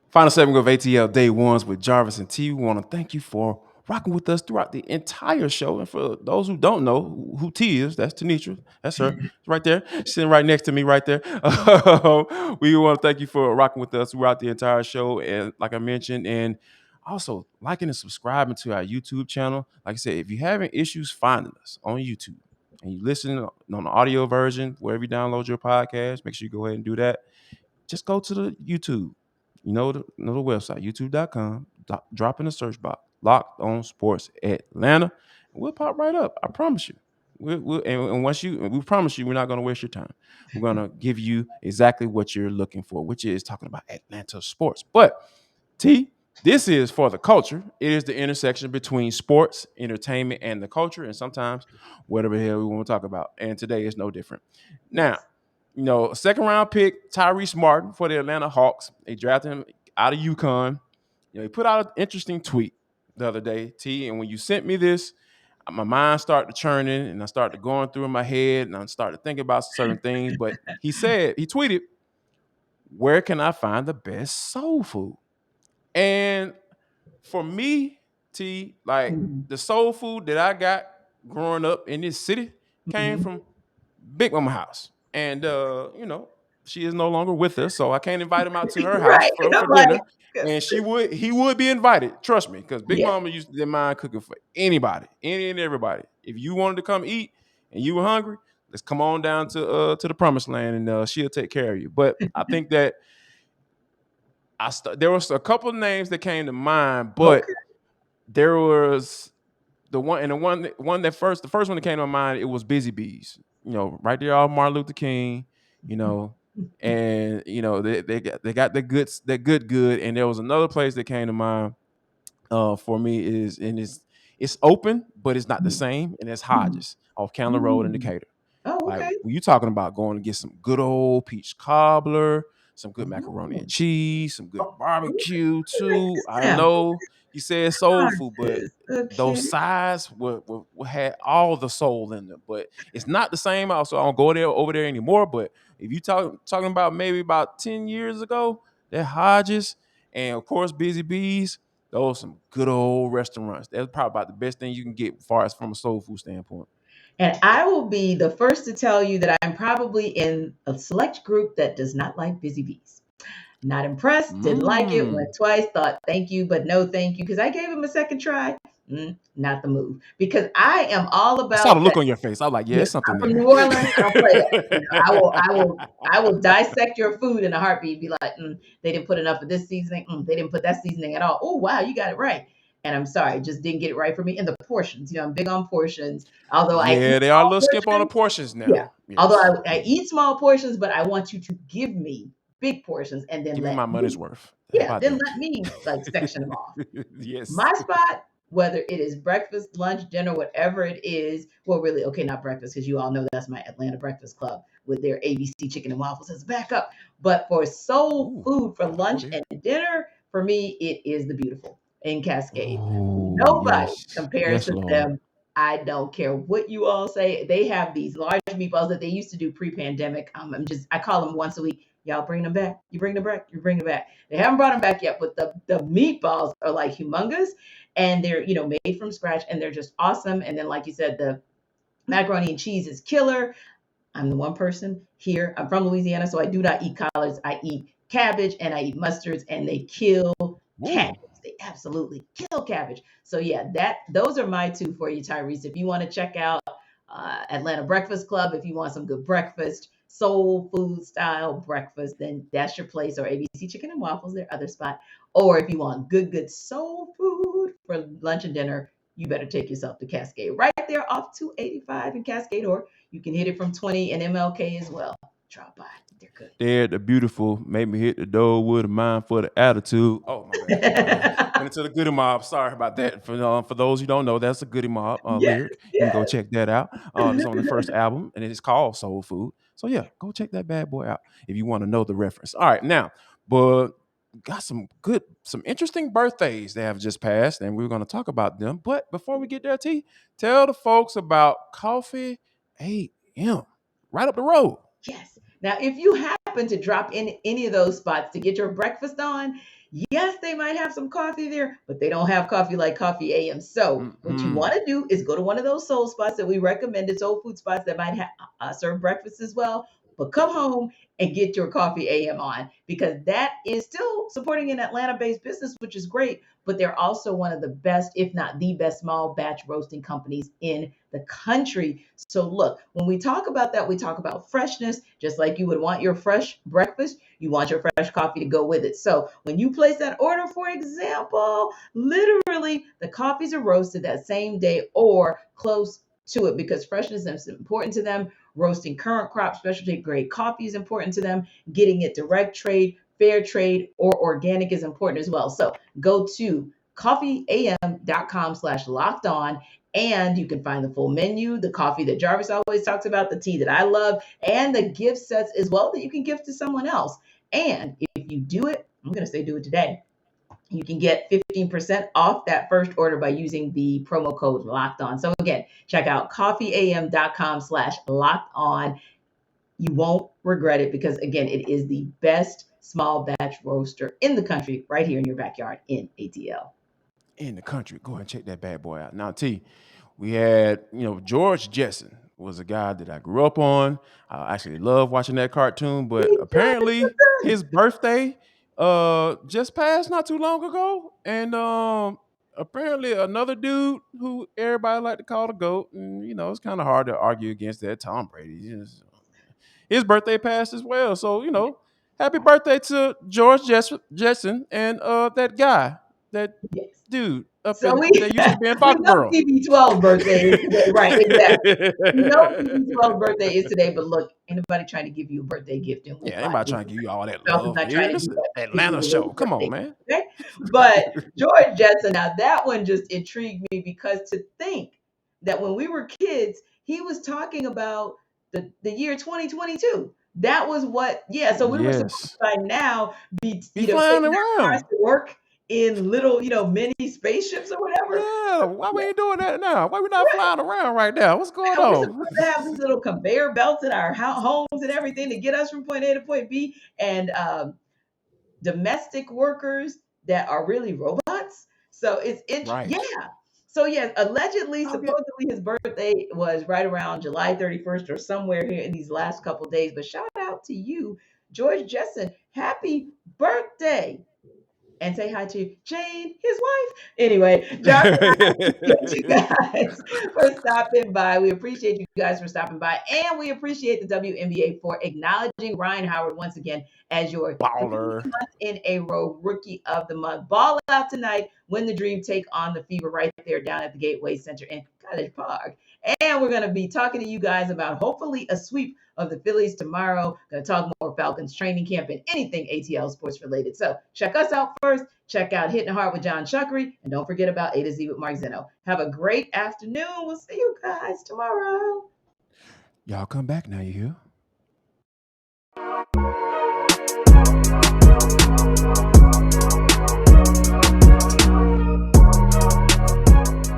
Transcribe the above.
Final segment of ATL Day Ones with Jarvis and T. We want to thank you for rocking with us throughout the entire show. And for those who don't know who T is, that's Tenitra. That's her. It's right there, sitting right next to me, right there. We want to thank you for rocking with us throughout the entire show. And like I mentioned, and also liking and subscribing to our YouTube channel. Like I said, if you're having issues finding us on YouTube and you listen on the audio version, wherever you download your podcast, make sure you go ahead and do that. Just go to the YouTube. You know the website, youtube.com. Drop in the search box, Locked On Sports Atlanta. And we'll pop right up. I promise you. And once we promise you, we're not going to waste your time. We're going to give you exactly what you're looking for, which is talking about Atlanta sports. But T, this is for the culture. It is the intersection between sports, entertainment, and the culture, and sometimes whatever the hell we want to talk about. And today is no different. Now, Yes. second round pick Tyrese Martin for the Atlanta Hawks. They drafted him out of UConn. He put out an interesting tweet the other day, T. And when you sent me this, my mind started churning and I started going through in my head and I started thinking about certain things. But he tweeted, "Where can I find the best soul food?" And for me, T, like Mhm. the soul food that I got growing up in this city came Mhm. from Big Mama house. And she is no longer with us, so I can't invite him out to her house Right. for, I'm for like, dinner. And he would be invited, trust me, because Big yeah. Mama used to didn't mind cooking for anybody, any and everybody. If you wanted to come eat and you were hungry, let's come on down to the promised land and she'll take care of you. But I think that there was a couple of names that came to mind, but Okay. there was the one the first one that came to my mind, it was Busy Bees. Right there off Martin Luther King, you know, and they got the good, and there was another place that came to mind for me it's open, but it's not the same, and it's Mhm. Hodges off Candler Road in Mm. Decatur. Oh, Like okay. when you talking about going to get some good old peach cobbler, some good macaroni and Oh. cheese, some good Oh, barbecue let me write too. this I down. know you said soul food, but Hodges. those Okay. sides had all the soul in them. But it's not the same. Also, I don't go there over there anymore. But if you talking about maybe about 10 years ago, that Hodges and of course Busy Bees, those some good old restaurants. That's probably about the best thing you can get as far as from a soul food standpoint. And I will be the first to tell you that I'm probably in a select group that does not like busy bees. Not impressed, didn't like it, Mm. went twice, thought thank you, but no thank you, because I gave him a second try. Not the move. Because I am all I saw the about look that. on your face. I was like, yeah, Yeah, it's something I'm from there. New Orleans. I don't play that. I will dissect your food in a heartbeat. Be like, they didn't put enough of this seasoning. They didn't put that seasoning at all. Oh wow, you got it right. And I'm sorry, just didn't get it right for me. And the portions, I'm big on portions. Although I eat Yeah, they are a small little skip on the portions, portions yeah. now. Although Yes. I eat small portions, but I want you to give me big portions and then Give me let my money's me, worth. How yeah, about then that? let me like section them off. Yes. My spot, whether it is breakfast, lunch, dinner, whatever it is, well, really, okay, not breakfast, because you all know that's my Atlanta Breakfast Club with their ABC chicken and waffles as backup. But for soul Ooh, food for gotta go lunch there. and dinner, for me, it is the beautiful in Cascade. Oh, Nobody yes. compares Yes, to Lord. them. I don't care what you all say. They have these large meatballs that they used to do pre-pandemic. I call them once a week. Y'all bring them back. You bring them back. You bring them back. They haven't brought them back yet, but the meatballs are like humongous, and they're made from scratch, and they're just awesome. And then, like you said, the macaroni and cheese is killer. I'm the one person here. I'm from Louisiana, so I do not eat collards. I eat cabbage and I eat mustards, and they kill Ooh. cabbage. They absolutely kill cabbage. So yeah, those are my two for you, Tyrese. If you want to check out Atlanta Breakfast Club, if you want some good breakfast, soul food style breakfast, then that's your place. Or ABC Chicken and Waffles, their other spot. Or if you want good soul food for lunch and dinner, you better take yourself to Cascade. Right there off 285 in Cascade, or you can hit it from 20 and MLK as well. Drop by. They're good. There, the beautiful made me hit the door with a mind for the attitude. Oh, my bad. Went into the Goody Mob. Sorry about that. For those who don't know, that's a Goody Mob Yes, lyric. You can go yes. check that out. It's on the first album, and it's called Soul Food. So yeah, go check that bad boy out if you want to know the reference. All right, now, but got some interesting birthdays that have just passed, and we're going to talk about them. But before we get there, T, tell the folks about Coffee AM right up the road. Yes. Now, if you happen happen to drop in any of those spots to get your breakfast on, yes, they might have some coffee there, but they don't have coffee like Coffee AM. So what you Mm-mm. want to do is go to one of those soul spots that we recommended, soul food spots that might serve breakfast as well. But come home and get your Coffee AM on, because that is still supporting an Atlanta-based business, which is great. But they're also one of the best, if not the best, small batch roasting companies in the country. So look, when we talk about that, we talk about freshness, just like you would want your fresh breakfast, you want your fresh coffee to go with it. So when you place that order, for example, literally the coffees are roasted that same day or close to it, because freshness is important to them. Roasting current crop specialty grade coffee is important to them. Getting it direct trade, fair trade, or organic is important as well. So go to coffeeam.com/locked on, and you can find the full menu, the coffee that Jarvis always talks about, the tea that I love, and the gift sets as well that you can gift to someone else. And if you do it, I'm going to say do it today. You can get 15% off that first order by using the promo code locked on. So again, check out coffeeam.com/locked on. You won't regret it, because again, it is the best small batch roaster in the country right here in your backyard in ATL. In the country. Go ahead and check that bad boy out. Now, T, we had, George Jetson was a guy that I grew up on. I actually love watching that cartoon, but Hey, apparently Jonathan. his birthday just passed not too long ago. And apparently another dude who everybody like to call the GOAT, and it's kind of hard to argue against that, Tom Brady. His birthday passed as well. So, happy birthday to George Jetson and that guy, that Yes. dude up So in we that used to be in we know Foxborough. TB12 birthday is today. Right, exactly. We know TB12 birthday is today, but look, ain't nobody trying to give you a birthday gift in Yeah, Woodbine. anybody trying to give you all that South is love not trying here. to This do is that to you Atlanta with a show. Come on, birthday man. gift. Okay? But George Jetson, now that one just intrigued me, because to think that when we were kids, he was talking about the year 2022. That was what, yeah. So we were supposed Yes. to by now be, Be taking flying our cars around. to work in little, mini spaceships or whatever. Yeah. Why we Yeah, ain't doing that now? Why we not right. flying around right now? What's going We're on? supposed to have these little conveyor belts in our homes and everything to get us from point A to point B, and domestic workers that are really robots. So it's yeah. Right. So yes, allegedly, Okay. supposedly his birthday was right around July 31st or somewhere here in these last couple of days. But shout out to you, George Jetson. Happy birthday. And say hi to Jane, his wife. Anyway, Jarvis, thank you guys for stopping by. We appreciate you guys for stopping by. And we appreciate the WNBA for acknowledging Ryan Howard once again as your Baller. months in a row Rookie of the Month. Ball out tonight. Win the Dream. Take on the Fever right there down at the Gateway Center in College Park. And we're going to be talking to you guys about hopefully a sweep of the Phillies tomorrow. Going to talk more Falcons training camp and anything ATL sports related. So check us out first. Check out Hitting Hard with John Chuckery. And don't forget about A to Z with Mark Zeno. Have a great afternoon. We'll see you guys tomorrow. Y'all come back now, you hear?